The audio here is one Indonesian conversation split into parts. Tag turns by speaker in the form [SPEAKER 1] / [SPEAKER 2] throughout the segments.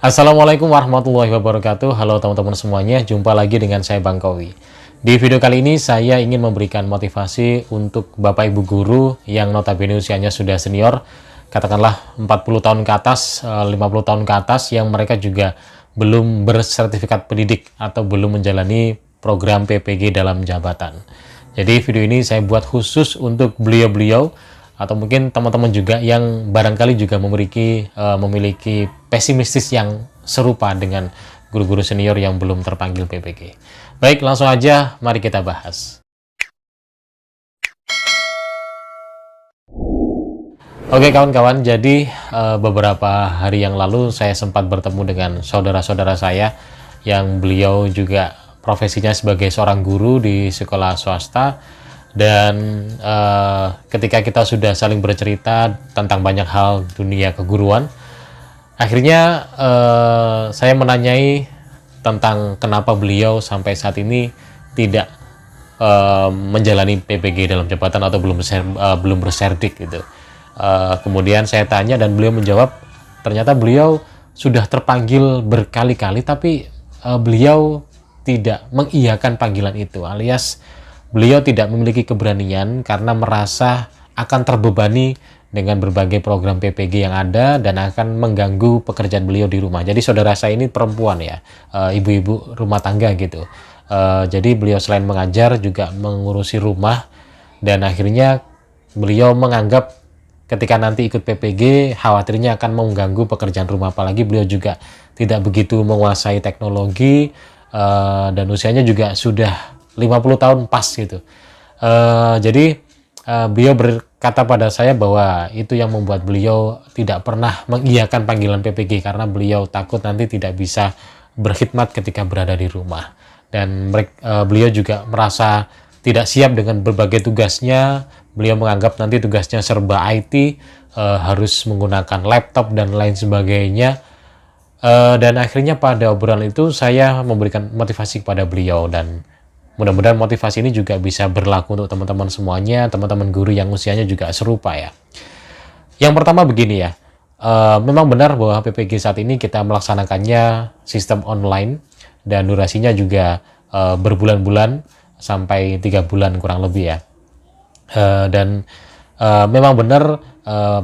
[SPEAKER 1] Assalamualaikum warahmatullahi wabarakatuh. Halo teman-teman semuanya, jumpa lagi dengan saya Bang Kowi. Di video kali ini saya ingin memberikan motivasi untuk Bapak Ibu guru yang notabene usianya sudah senior, katakanlah 40 tahun ke atas, 50 tahun ke atas, yang mereka juga belum bersertifikat pendidik atau belum menjalani program PPG dalam jabatan. Jadi video ini saya buat khusus untuk beliau-beliau atau mungkin teman-teman juga yang barangkali juga memiliki pesimistis yang serupa dengan guru-guru senior yang belum terpanggil PPG. Baik, langsung aja mari kita bahas. Oke kawan-kawan, jadi beberapa hari yang lalu saya sempat bertemu dengan saudara-saudara saya yang beliau juga profesinya sebagai seorang guru di sekolah swasta. Dan ketika kita sudah saling bercerita tentang banyak hal dunia keguruan, akhirnya saya menanyai tentang kenapa beliau sampai saat ini tidak menjalani PPG dalam jabatan atau belum berserdik gitu. Kemudian saya tanya dan beliau menjawab, ternyata beliau sudah terpanggil berkali-kali tapi beliau tidak mengiyakan panggilan itu, alias beliau tidak memiliki keberanian karena merasa akan terbebani dengan berbagai program PPG yang ada dan akan mengganggu pekerjaan beliau di rumah. Jadi saudara saya ini perempuan ya, ibu-ibu rumah tangga gitu. Jadi beliau selain mengajar juga mengurusi rumah, dan akhirnya beliau menganggap ketika nanti ikut PPG khawatirnya akan mengganggu pekerjaan rumah. Apalagi beliau juga tidak begitu menguasai teknologi dan usianya juga sudah 50 tahun pas gitu. Jadi beliau berkata pada saya bahwa itu yang membuat beliau tidak pernah mengiyakan panggilan PPG karena beliau takut nanti tidak bisa berkhidmat ketika berada di rumah. Dan beliau juga merasa tidak siap dengan berbagai tugasnya. Beliau menganggap nanti tugasnya serba IT, harus menggunakan laptop dan lain sebagainya. Dan akhirnya pada obrolan itu saya memberikan motivasi kepada beliau, dan mudah-mudahan motivasi ini juga bisa berlaku untuk teman-teman semuanya, teman-teman guru yang usianya juga serupa ya. Yang pertama begini ya, memang benar bahwa PPG saat ini kita melaksanakannya sistem online dan durasinya juga berbulan-bulan sampai 3 bulan kurang lebih ya. Dan memang benar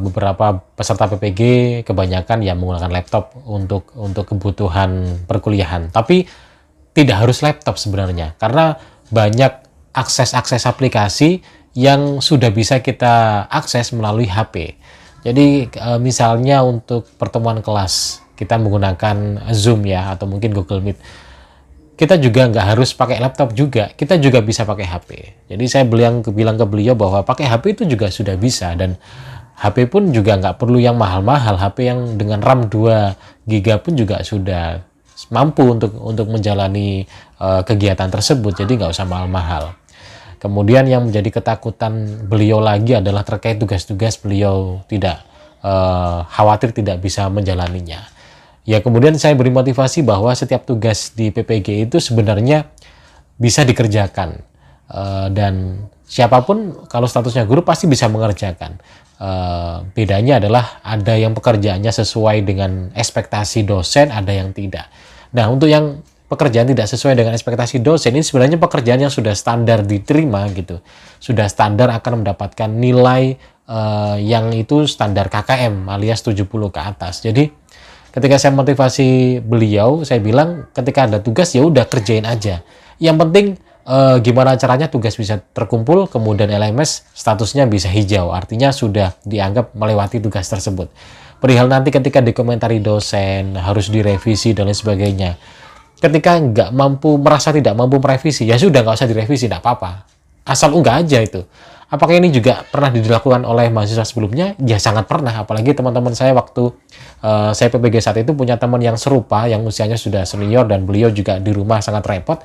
[SPEAKER 1] beberapa peserta PPG kebanyakan yang menggunakan laptop untuk kebutuhan perkuliahan. Tapi tidak harus laptop sebenarnya, karena banyak akses aplikasi yang sudah bisa kita akses melalui HP. Jadi misalnya untuk pertemuan kelas kita menggunakan Zoom ya, atau mungkin Google Meet, kita juga nggak harus pakai laptop juga, kita juga bisa pakai HP. Jadi saya bilang ke beliau bahwa pakai HP itu juga sudah bisa, dan HP pun juga nggak perlu yang mahal-mahal. HP yang dengan RAM 2 GB pun juga sudah mampu untuk menjalani kegiatan tersebut, jadi nggak usah mahal-mahal. Kemudian yang menjadi ketakutan beliau lagi adalah terkait tugas-tugas. Beliau tidak khawatir tidak bisa menjalaninya. Ya, kemudian saya beri motivasi bahwa setiap tugas di PPG itu sebenarnya bisa dikerjakan, dan siapapun kalau statusnya guru pasti bisa mengerjakan. Bedanya adalah ada yang pekerjaannya sesuai dengan ekspektasi dosen, ada yang tidak. Nah, untuk yang pekerjaan tidak sesuai dengan ekspektasi dosen, ini sebenarnya pekerjaan yang sudah standar diterima gitu. Sudah standar akan mendapatkan nilai yang itu standar KKM alias 70 ke atas. Jadi ketika saya motivasi beliau, saya bilang ketika ada tugas ya udah kerjain aja. Yang penting gimana caranya tugas bisa terkumpul, kemudian LMS statusnya bisa hijau, artinya sudah dianggap melewati tugas tersebut. Perihal nanti ketika dikomentari dosen harus direvisi dan lain sebagainya, ketika merasa tidak mampu merevisi, ya sudah nggak usah direvisi, tidak apa-apa, asal unggah aja itu. Apakah ini juga pernah dilakukan oleh mahasiswa sebelumnya? Ya sangat pernah, apalagi teman-teman saya waktu saya PPG saat itu punya teman yang serupa, yang usianya sudah senior dan beliau juga di rumah sangat repot.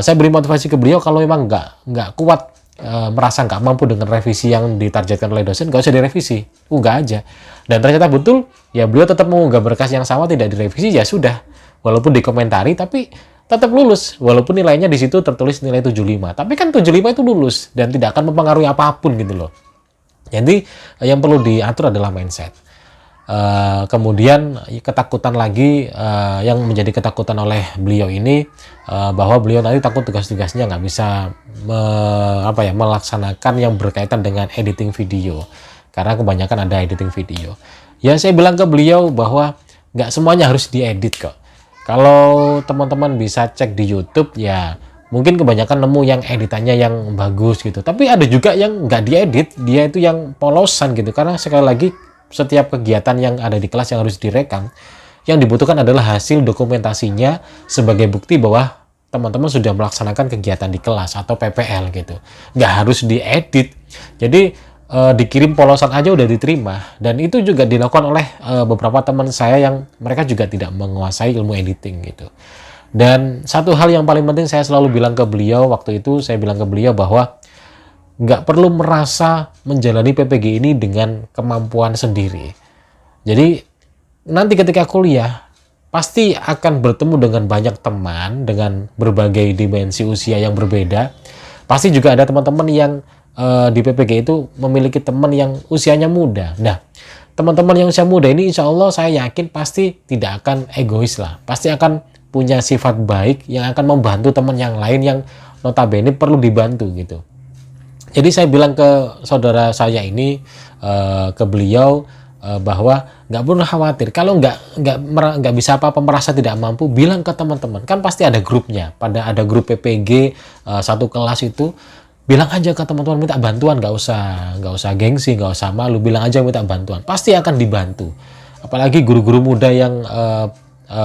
[SPEAKER 1] Saya beri motivasi ke beliau, kalau memang nggak kuat, merasa nggak mampu dengan revisi yang ditargetkan oleh dosen, nggak usah direvisi, unggah aja. Dan ternyata betul, ya beliau tetap mengunggah berkas yang sama, tidak direvisi, ya sudah. Walaupun dikomentari, tapi tetap lulus. Walaupun nilainya di situ tertulis nilai 75. Tapi kan 75 itu lulus, dan tidak akan mempengaruhi apapun gitu loh. Jadi, yang perlu diatur adalah mindset. Kemudian ketakutan lagi yang menjadi ketakutan oleh beliau ini bahwa beliau nanti takut tugas-tugasnya nggak bisa melaksanakan yang berkaitan dengan editing video, karena kebanyakan ada editing video. Ya saya bilang ke beliau bahwa nggak semuanya harus diedit kok. Kalau teman-teman bisa cek di YouTube ya mungkin kebanyakan nemu yang editannya yang bagus gitu. Tapi ada juga yang nggak diedit, dia itu yang polosan gitu. Karena sekali lagi setiap kegiatan yang ada di kelas yang harus direkam, yang dibutuhkan adalah hasil dokumentasinya sebagai bukti bahwa teman-teman sudah melaksanakan kegiatan di kelas atau PPL gitu. Nggak harus diedit. Jadi dikirim polosan aja udah diterima, dan itu juga dilakukan oleh beberapa teman saya yang mereka juga tidak menguasai ilmu editing gitu. Dan satu hal yang paling penting saya selalu bilang ke beliau waktu itu, saya bilang ke beliau bahwa nggak perlu merasa menjalani PPG ini dengan kemampuan sendiri. Jadi nanti ketika kuliah pasti akan bertemu dengan banyak teman dengan berbagai dimensi usia yang berbeda. Pasti juga ada teman-teman yang di PPG itu memiliki teman yang usianya muda. Nah, teman-teman yang usia muda ini insya Allah saya yakin pasti tidak akan egois lah. Pasti akan punya sifat baik yang akan membantu teman yang lain yang notabene perlu dibantu gitu. Jadi saya bilang ke saudara saya ini, ke beliau bahwa nggak perlu khawatir. Kalau nggak bisa apa-apa, merasa tidak mampu, bilang ke teman-teman. Kan pasti ada grupnya. Pada ada grup PPG satu kelas itu. Bilang aja ke teman-teman minta bantuan, nggak usah gengsi, nggak usah malu, bilang aja minta bantuan, pasti akan dibantu. Apalagi guru-guru muda yang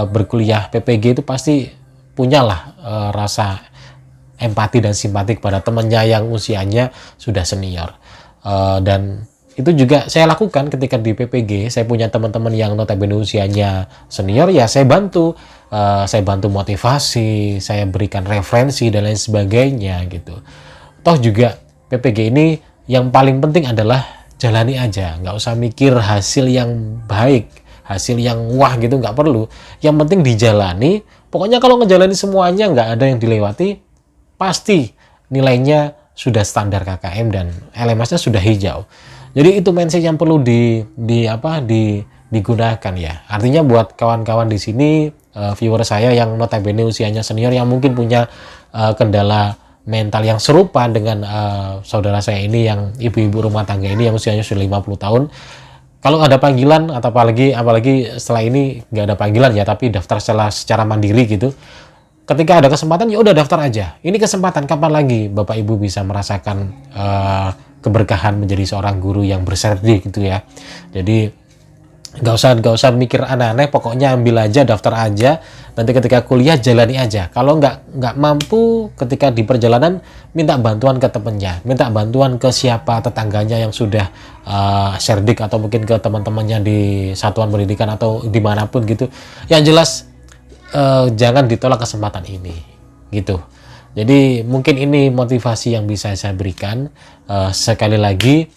[SPEAKER 1] berkuliah PPG itu pasti punyalah rasa empati dan simpati kepada temannya yang usianya sudah senior. Dan itu juga saya lakukan ketika di PPG. Saya punya teman-teman yang notabene usianya senior, ya saya bantu motivasi, saya berikan referensi dan lain sebagainya gitu. Toh juga PPG ini yang paling penting adalah jalani aja, nggak usah mikir hasil yang baik, hasil yang wah gitu, nggak perlu. Yang penting dijalani. Pokoknya kalau ngejalani semuanya nggak ada yang dilewati, pasti nilainya sudah standar KKM dan LMS-nya sudah hijau. Jadi itu mindset yang perlu digunakan ya. Artinya buat kawan-kawan di sini, viewer saya yang notabene usianya senior, yang mungkin punya kendala mental yang serupa dengan saudara saya ini yang ibu-ibu rumah tangga ini yang usianya sudah 50 tahun. Kalau ada panggilan atau apalagi setelah ini nggak ada panggilan ya, tapi daftar secara mandiri gitu. Ketika ada kesempatan ya udah daftar aja. Ini kesempatan, kapan lagi Bapak Ibu bisa merasakan keberkahan menjadi seorang guru yang berserdi gitu ya. Jadi nggak usah mikir aneh-aneh, pokoknya ambil aja, daftar aja. Nanti ketika kuliah jalani aja. Kalau nggak mampu ketika di perjalanan, minta bantuan ke temennya, minta bantuan ke siapa tetangganya yang sudah serdik, atau mungkin ke teman-temannya di satuan pendidikan atau dimanapun gitu. Yang jelas jangan ditolak kesempatan ini gitu. Jadi mungkin ini motivasi yang bisa saya berikan. Sekali lagi,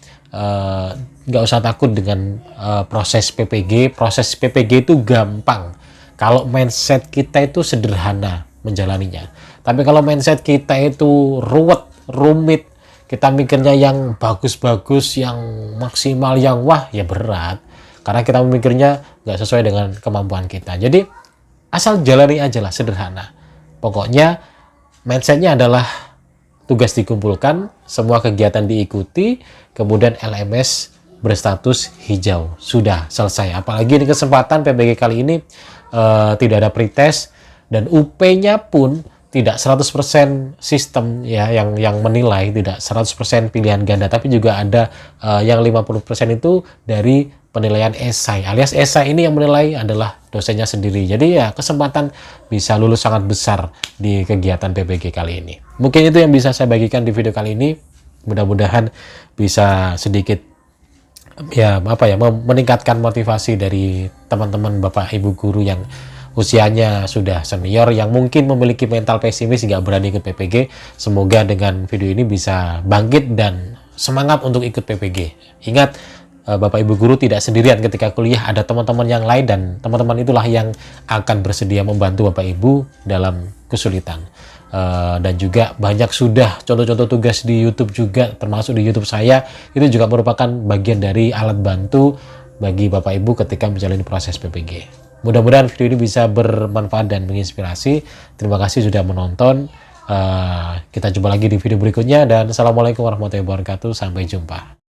[SPEAKER 1] nggak usah takut dengan proses PPG. Proses PPG itu gampang kalau mindset kita itu sederhana menjalaninya. Tapi kalau mindset kita itu ruwet, rumit, kita mikirnya yang bagus-bagus, yang maksimal, yang wah, ya berat. Karena kita memikirnya nggak sesuai dengan kemampuan kita. Jadi asal jalani aja lah, sederhana. Pokoknya mindsetnya adalah tugas dikumpulkan, semua kegiatan diikuti, kemudian LMS berstatus hijau. Sudah selesai. Apalagi di kesempatan PPG kali ini tidak ada pretest, dan UP-nya pun tidak 100% sistem ya yang menilai, tidak 100% pilihan ganda, tapi juga ada yang 50% itu dari penilaian esai, alias esai ini yang menilai adalah dosennya sendiri. Jadi ya kesempatan bisa lulus sangat besar di kegiatan PPG kali ini. Mungkin itu yang bisa saya bagikan di video kali ini. Mudah-mudahan bisa sedikit meningkatkan motivasi dari teman-teman Bapak Ibu guru yang usianya sudah senior, yang mungkin memiliki mental pesimis nggak berani ikut PPG. Semoga dengan video ini bisa bangkit dan semangat untuk ikut PPG. Ingat, Bapak Ibu guru tidak sendirian ketika kuliah, ada teman-teman yang lain, dan teman-teman itulah yang akan bersedia membantu Bapak Ibu dalam kesulitan. Dan juga banyak sudah contoh-contoh tugas di YouTube juga, termasuk di YouTube saya, itu juga merupakan bagian dari alat bantu bagi Bapak Ibu ketika menjalani proses PPG. Mudah-mudahan video ini bisa bermanfaat dan menginspirasi. Terima kasih sudah menonton. Kita jumpa lagi di video berikutnya dan assalamualaikum warahmatullahi wabarakatuh. Sampai jumpa.